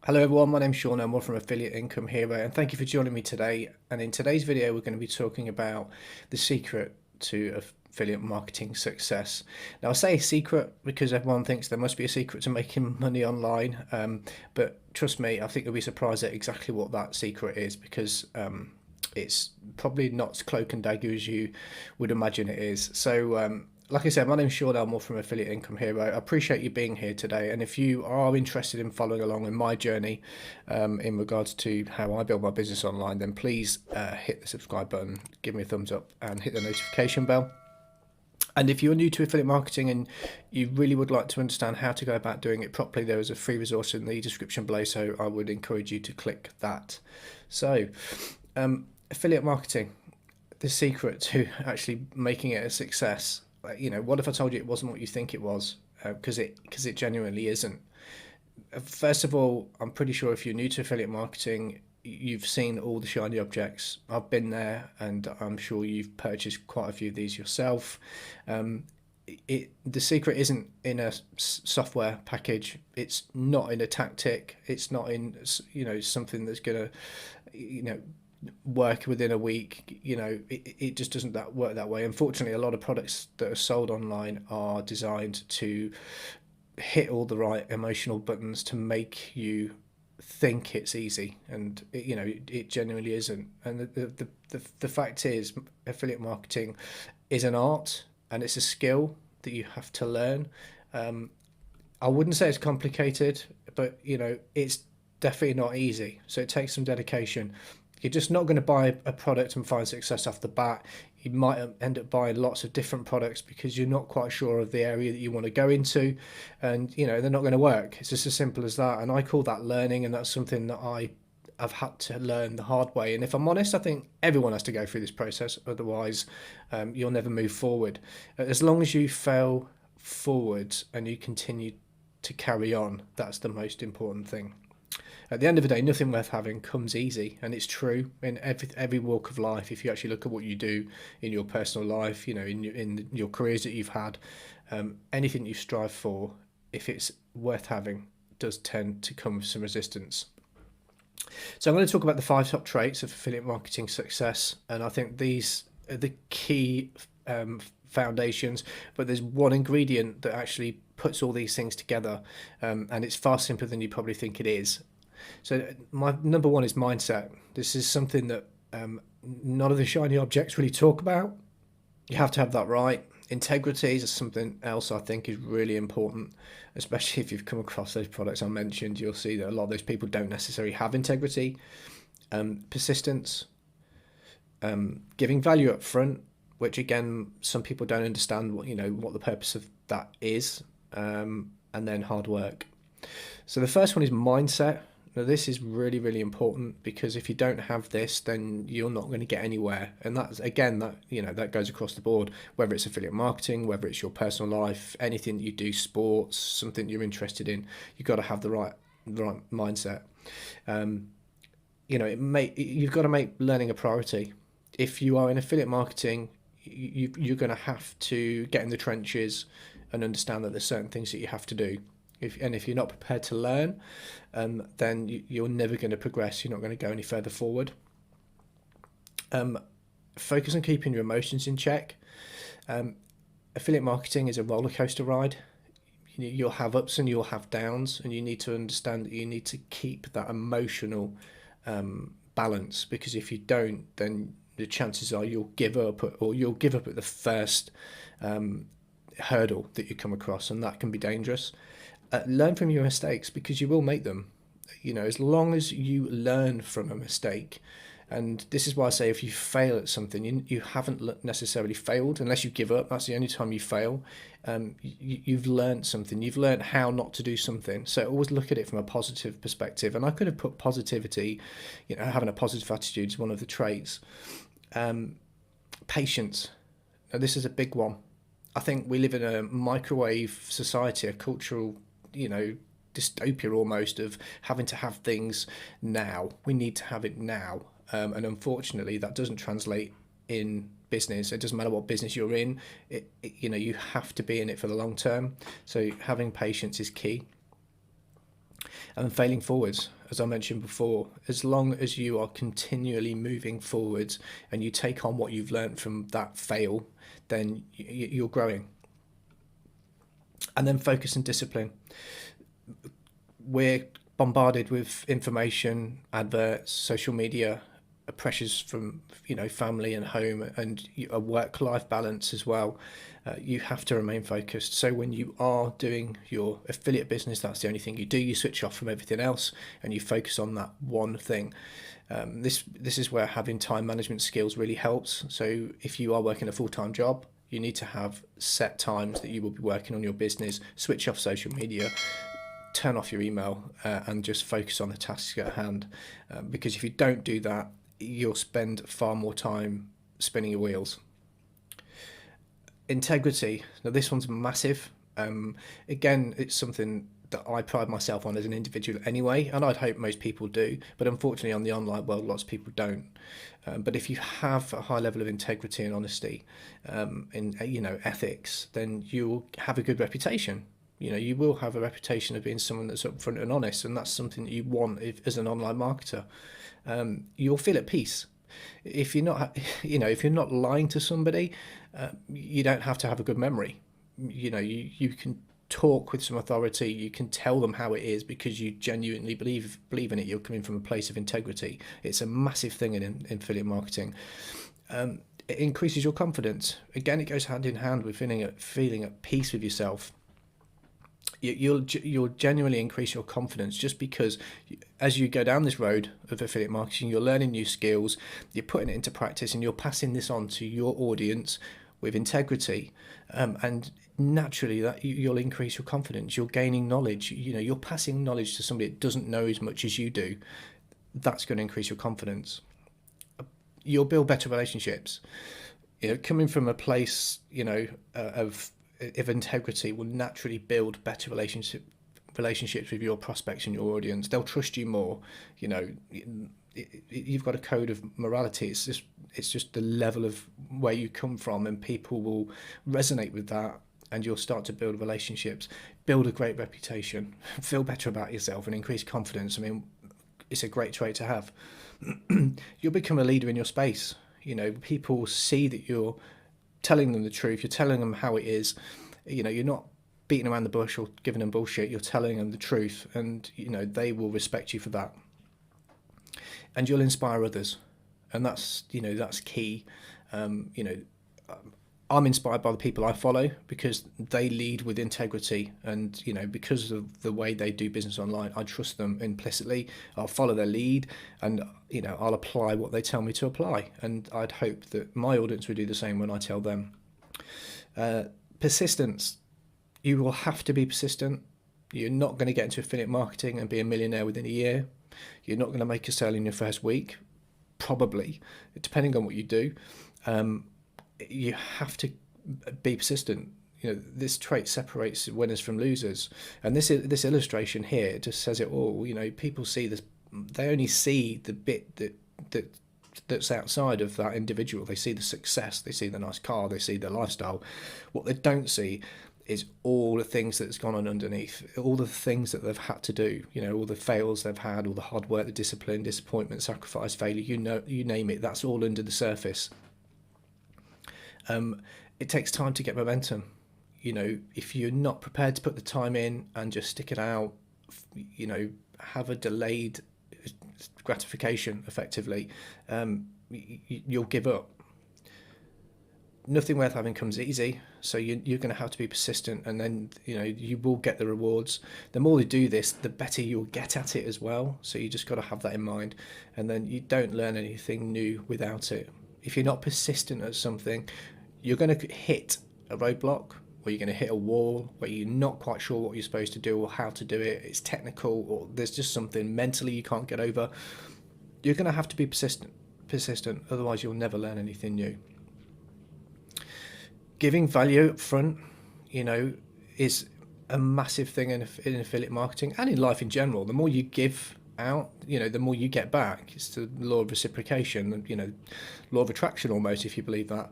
Hello everyone, my name's Sean Elmore from Affiliate Income Hero, and thank you for joining me today. And in today's video, we're going to be talking about the secret to affiliate marketing success. Now, I say secret because everyone thinks there must be a secret to making money online, but trust me, I think you'll be surprised at exactly what that secret is because it's probably not as cloak and dagger as you would imagine it is. So, like I said, my name's Sean Elmore from Affiliate Income Hero. I appreciate you being here today. And if you are interested in following along in my journey in regards to how I build my business online, then please hit the subscribe button, give me a thumbs up, and hit the notification bell. And if you're new to affiliate marketing and you really would like to understand how to go about doing it properly, there is a free resource in the description below, so I would encourage you to click that. So, affiliate marketing, the secret to actually making it a success. What if I told you it wasn't what you think it was? Because it genuinely isn't. First of all, I'm pretty sure if you're new to affiliate marketing, you've seen all the shiny objects. I've been there, and I'm sure you've purchased quite a few of these yourself. The secret isn't in a software package. It's not in a tactic. It's not in something that's gonna work within a week. It just doesn't work that way. Unfortunately, a lot of products that are sold online are designed to hit all the right emotional buttons to make you think it's easy, and it genuinely isn't. And the fact is, affiliate marketing is an art and it's a skill that you have to learn. I wouldn't say it's complicated, but it's definitely not easy, so it takes some dedication. You're just not going to buy a product and find success off the bat. You might end up buying lots of different products because you're not quite sure of the area that you want to go into, and they're not going to work. It's just as simple as that. And I call that learning, and that's something that I've had to learn the hard way. And if I'm honest, I think everyone has to go through this process. Otherwise, you'll never move forward. As long as you fail forwards and you continue to carry on, that's the most important thing. At the end of the day, nothing worth having comes easy, and it's true in every walk of life. If you actually look at what you do in your personal life, in your careers that you've had, anything you strive for, if it's worth having, does tend to come with some resistance. So I'm going to talk about the 5 top traits of affiliate marketing success, and I think these are the key foundations. But there's one ingredient that actually puts all these things together, and it's far simpler than you probably think it is. So my number one is mindset. This is something that none of the shiny objects really talk about. You have to have that right. Integrity is something else I think is really important, especially if you've come across those products I mentioned. You'll see that a lot of those people don't necessarily have integrity. Persistence, giving value up front, which again, some people don't understand what the purpose of that is, and then hard work. So the first one is mindset. Now, this is really, really important because if you don't have this, then you're not going to get anywhere. And that's, again, that goes across the board, whether it's affiliate marketing, whether it's your personal life, anything that you do, sports, something you're interested in, you've got to have the right mindset. You've got to make learning a priority. If you are in affiliate marketing, you're going to have to get in the trenches and understand that there's certain things that you have to do. If you're not prepared to learn, then you're never going to progress. You're not going to go any further forward. Focus on keeping your emotions in check. Affiliate marketing is a roller coaster ride. You'll have ups and you'll have downs, and you need to understand that you need to keep that emotional balance, because if you don't, then the chances are you'll give up at the first hurdle that you come across, and that can be dangerous. Learn from your mistakes, because you will make them. As long as you learn from a mistake, and this is why I say if you fail at something, you haven't necessarily failed unless you give up. That's the only time you fail. You've learned something. You've learned how not to do something. So always look at it from a positive perspective. And I could have put positivity, having a positive attitude is one of the traits. Patience. Now, this is a big one. I think we live in a microwave society, a cultural, dystopia almost, of having to have things now. We need to have it now. And unfortunately, that doesn't translate in business. It doesn't matter what business you're in. You have to be in it for the long term. So having patience is key. And failing forwards, as I mentioned before, as long as you are continually moving forwards and you take on what you've learned from that fail, then you're growing. And then focus and discipline. We're bombarded with information, adverts, social media, pressures from family and home, and a work-life balance as well. You have to remain focused. So when you are doing your affiliate business, that's the only thing you do. You switch off from everything else and you focus on that one thing. This is where having time management skills really helps. So if you are working a full-time job, you need to have set times that you will be working on your business. Switch off social media, turn off your email, and just focus on the tasks at hand. Because if you don't do that, you'll spend far more time spinning your wheels. Integrity. Now, this one's massive. Again, it's something that I pride myself on as an individual anyway, and I'd hope most people do. But unfortunately, on the online world, lots of people don't. But if you have a high level of integrity and honesty, in ethics, then you'll have a good reputation. You will have a reputation of being someone that's upfront and honest, and that's something that you want as an online marketer. You'll feel at peace. If you're not, if you're not lying to somebody, you don't have to have a good memory. You can talk with some authority. You can tell them how it is because you genuinely believe in it. You're coming from a place of integrity. It's a massive thing in affiliate marketing. It increases your confidence. Again, it goes hand in hand with feeling at peace with yourself. You'll genuinely increase your confidence just because as you go down this road of affiliate marketing, you're learning new skills, you're putting it into practice, and you're passing this on to your audience with integrity, and naturally that you'll increase your confidence. You're gaining knowledge. You're passing knowledge to somebody that doesn't know as much as you do. That's going to increase your confidence. You'll build better relationships. Coming from a place of integrity will naturally build better relationships with your prospects and your audience. They'll trust you more. You've got a code of morality. It's just the level of where you come from, and people will resonate with that, and you'll start to build relationships, build a great reputation, feel better about yourself, and increase confidence. I mean, it's a great trait to have. You'll become a leader in your space. People see that you're telling them the truth. You're telling them how it is. You're not beating around the bush or giving them bullshit. You're telling them the truth, and they will respect you for that. And you'll inspire others, and that's key. I'm inspired by the people I follow because they lead with integrity, and because of the way they do business online, I trust them implicitly. I'll follow their lead, and I'll apply what they tell me to apply, and I'd hope that my audience would do the same when I tell them. Persistence. You will have to be persistent. You're not going to get into affiliate marketing and be a millionaire within a year. You're not going to make a sale in your first week, probably, depending on what you do. You have to be persistent. This trait separates winners from losers, and this illustration here just says it all. People see this; they only see the bit that's outside of that individual. They see the success, they see the nice car, they see the lifestyle. What they don't see is all the things that's gone on underneath, all the things that they've had to do, all the fails they've had, all the hard work, the discipline, disappointment, sacrifice, failure, you name it, that's all under the surface. It takes time to get momentum. If you're not prepared to put the time in and just stick it out, have a delayed gratification effectively, you'll give up. Nothing worth having comes easy, so you're going to have to be persistent, and then you will get the rewards. The more you do this, the better you'll get at it as well, so you just got to have that in mind, and then you don't learn anything new without it. If you're not persistent at something, you're going to hit a roadblock, or you're going to hit a wall where you're not quite sure what you're supposed to do or how to do it. It's technical, or there's just something mentally you can't get over. You're going to have to be persistent, otherwise you'll never learn anything new. Giving value up front, is a massive thing in affiliate marketing and in life in general. The more you give out, the more you get back. It's the law of reciprocation, law of attraction almost, if you believe that.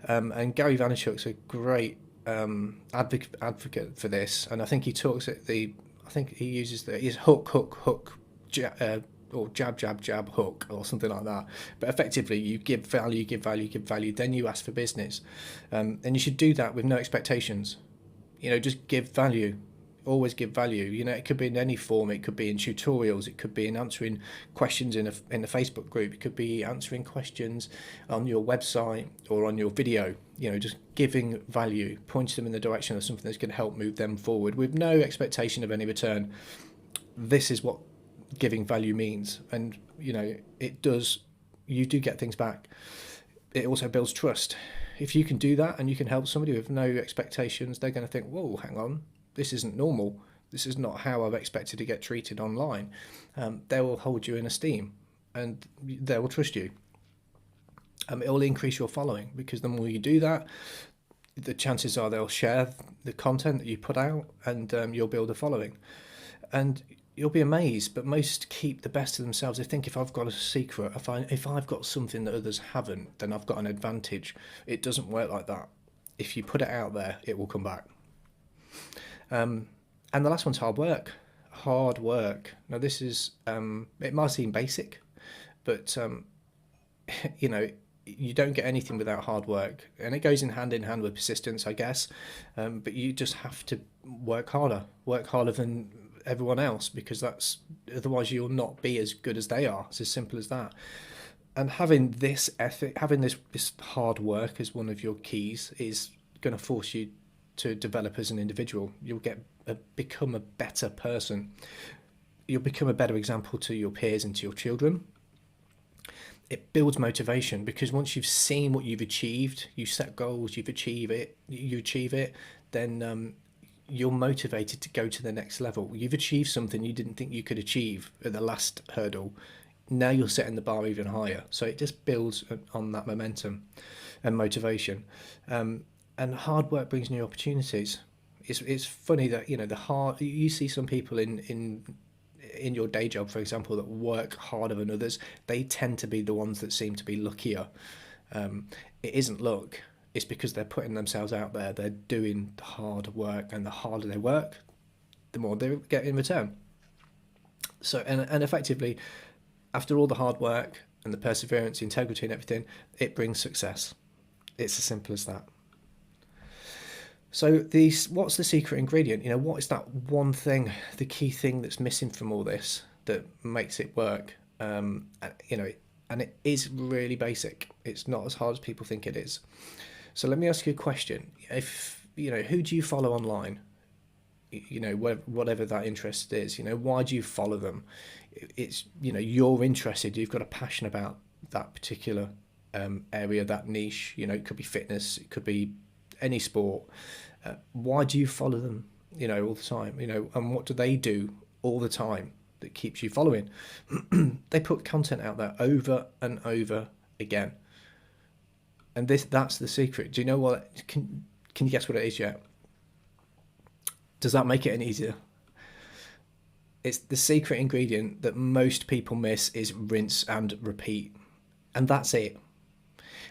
And Gary Vaynerchuk's a great advocate for this, and I think he talks at the I think he uses his hook, hook, hook, or jab, jab, jab, hook, or something like that. But effectively, you give value, give value, give value. Then you ask for business, and you should do that with no expectations. Just give value. Always give value. It could be in any form. It could be in tutorials. It could be in answering questions in a Facebook group. It could be answering questions on your website or on your video. Just giving value, pointing them in the direction of something that's going to help move them forward with no expectation of any return. This is what giving value means, and it does. You do get things back. It also builds trust. If you can do that and you can help somebody with no expectations, they're going to think, whoa, hang on, this isn't normal. This is not how I've expected to get treated online. They will hold you in esteem and they will trust you. It will increase your following, because the more you do that, the chances are they'll share the content that you put out, and you'll build a following. And you'll be amazed, but most keep the best of themselves. They think, if I've got a secret, if I've got something that others haven't, then I've got an advantage. It doesn't work like that. If you put it out there, it will come back. And the last one's hard work. Hard work. Now, this is, it might seem basic, but, you don't get anything without hard work. And it goes in hand with persistence, I guess. But you just have to work harder than everyone else, because otherwise you'll not be as good as they are. It's as simple as that. And having this ethic, having this hard work as one of your keys, is going to force you to develop as an individual. You'll become a better person. You'll become a better example to your peers and to your children. It builds motivation, because once you've seen what you've achieved, you set goals, you achieve it, then you're motivated to go to the next level. You've achieved something you didn't think you could achieve at the last hurdle. Now you're setting the bar even higher. So it just builds on that momentum and motivation. And hard work brings new opportunities. It's funny that you see some people in your day job, for example, that work harder than others. They tend to be the ones that seem to be luckier. It isn't luck. It's because they're putting themselves out there. They're doing the hard work, and the harder they work, the more they get in return. So, and effectively, after all the hard work and the perseverance, the integrity and everything, it brings success. It's as simple as that. So what's the secret ingredient? What is that one thing, the key thing that's missing from all this that makes it work? And it is really basic. It's not as hard as people think it is. So let me ask you a question. Who do you follow online? Whatever that interest is, why do you follow them? It's, you're interested, you've got a passion about that particular area, that niche. It could be fitness, it could be any sport. Why do you follow them, all the time? And what do they do all the time that keeps you following? They put content out there over and over again. And that's the secret. Do you know what? Can you guess what it is yet? Does that make it any easier? It's the secret ingredient that most people miss is rinse and repeat. And that's it.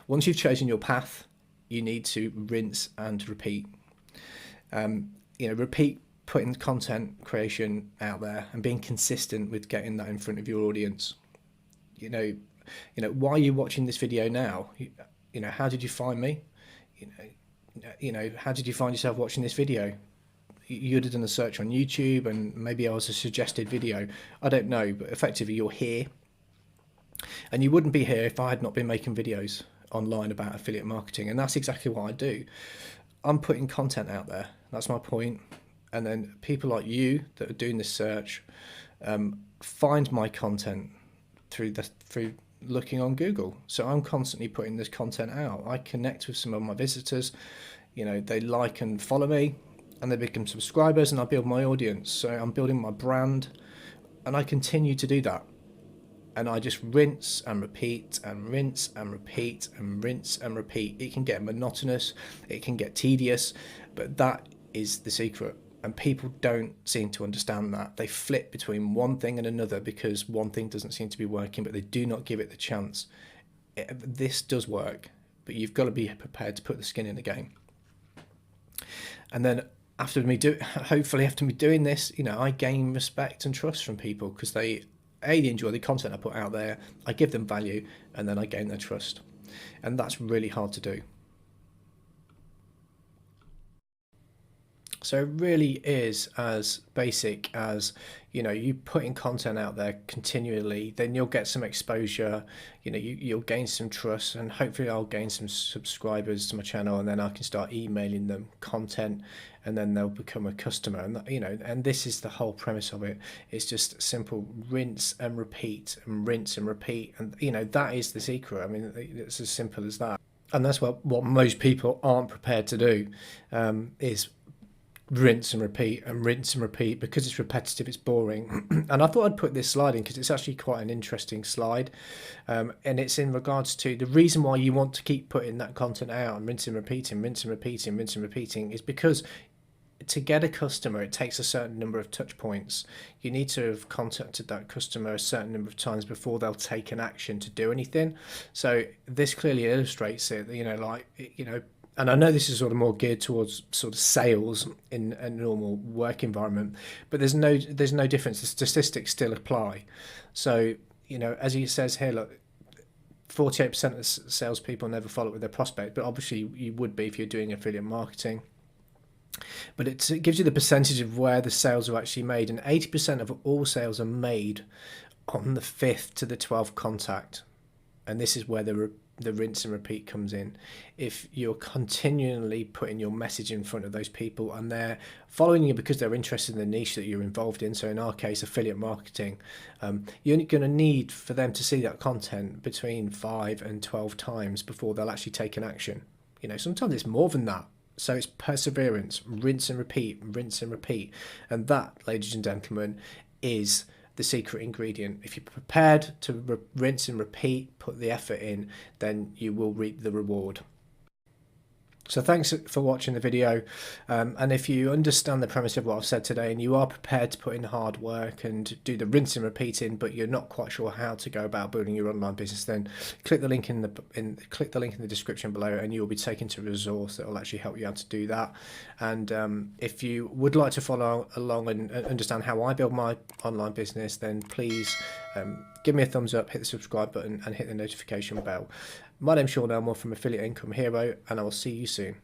Once you've chosen your path, you need to rinse and repeat. Repeat putting content creation out there and being consistent with getting that in front of your audience. Why are you watching this video now? How did you find me? How did you find yourself watching this video? You'd have done a search on YouTube, and maybe I was a suggested video. I don't know, but effectively you're here. And you wouldn't be here if I had not been making videos online about affiliate marketing, and that's exactly what I do. I'm putting content out there. That's my point. And then people like you that are doing this search find my content through looking on Google. So I'm constantly putting this content out. I connect with some of my visitors. They like and follow me, and they become subscribers, and I build my audience. So I'm building my brand, and I continue to do that. And I just rinse and repeat and rinse and repeat and rinse and repeat. It can get monotonous, it can get tedious, but that is the secret. And people don't seem to understand that. They flip between one thing and another because one thing doesn't seem to be working, but they do not give it the chance. This does work, but you've got to be prepared to put the skin in the game. And then hopefully after me doing this, you know, I gain respect and trust from people because they enjoy the content I put out there. I give them value, and then I gain their trust, and that's really hard to do. So it really is as basic as, you know, you putting content out there continually, then you'll get some exposure, you know, you'll gain some trust, and hopefully I'll gain some subscribers to my channel, and then I can start emailing them content, and then they'll become a customer. And you know, and this is the whole premise of it. It's just simple rinse and repeat and rinse and repeat, and you know, that is the secret. I mean, it's as simple as that. And that's what most people aren't prepared to do, is rinse and repeat and rinse and repeat, because it's repetitive, it's boring. And I thought I'd put this slide in because it's actually quite an interesting slide, and it's in regards to the reason why you want to keep putting that content out and rinse and repeating, rinse and repeating, rinse and repeating, is because to get a customer, it takes a certain number of touch points. You need to have contacted that customer a certain number of times before they'll take an action to do anything. So this clearly illustrates it, you know, like, you know, and I know this is sort of more geared towards sort of sales in a normal work environment, but there's no difference. The statistics still apply. So, you know, as he says here, look, 48% of salespeople never follow up with their prospect, but obviously you would be if you're doing affiliate marketing. But it gives you the percentage of where the sales are actually made, and 80% of all sales are made on the 5th to the 12th contact. And this is where the rinse and repeat comes in. If you're continually putting your message in front of those people and they're following you because they're interested in the niche that you're involved in, so in our case affiliate marketing, you're going to need for them to see that content between 5 and 12 times before they'll actually take an action. You know, sometimes it's more than that. So it's perseverance, rinse and repeat, rinse and repeat. And that, ladies and gentlemen, is the secret ingredient. If you're prepared to rinse and repeat, put the effort in, then you will reap the reward. So thanks for watching the video, and if you understand the premise of what I've said today and you are prepared to put in hard work and do the rinse and repeating, but you're not quite sure how to go about building your online business, then click the link in the description below, and you'll be taken to a resource that will actually help you out to do that. And if you would like to follow along and understand how I build my online business, then please give me a thumbs up, hit the subscribe button, and hit the notification bell. My name's Sean Elmore from Affiliate Income Hero, and I will see you soon.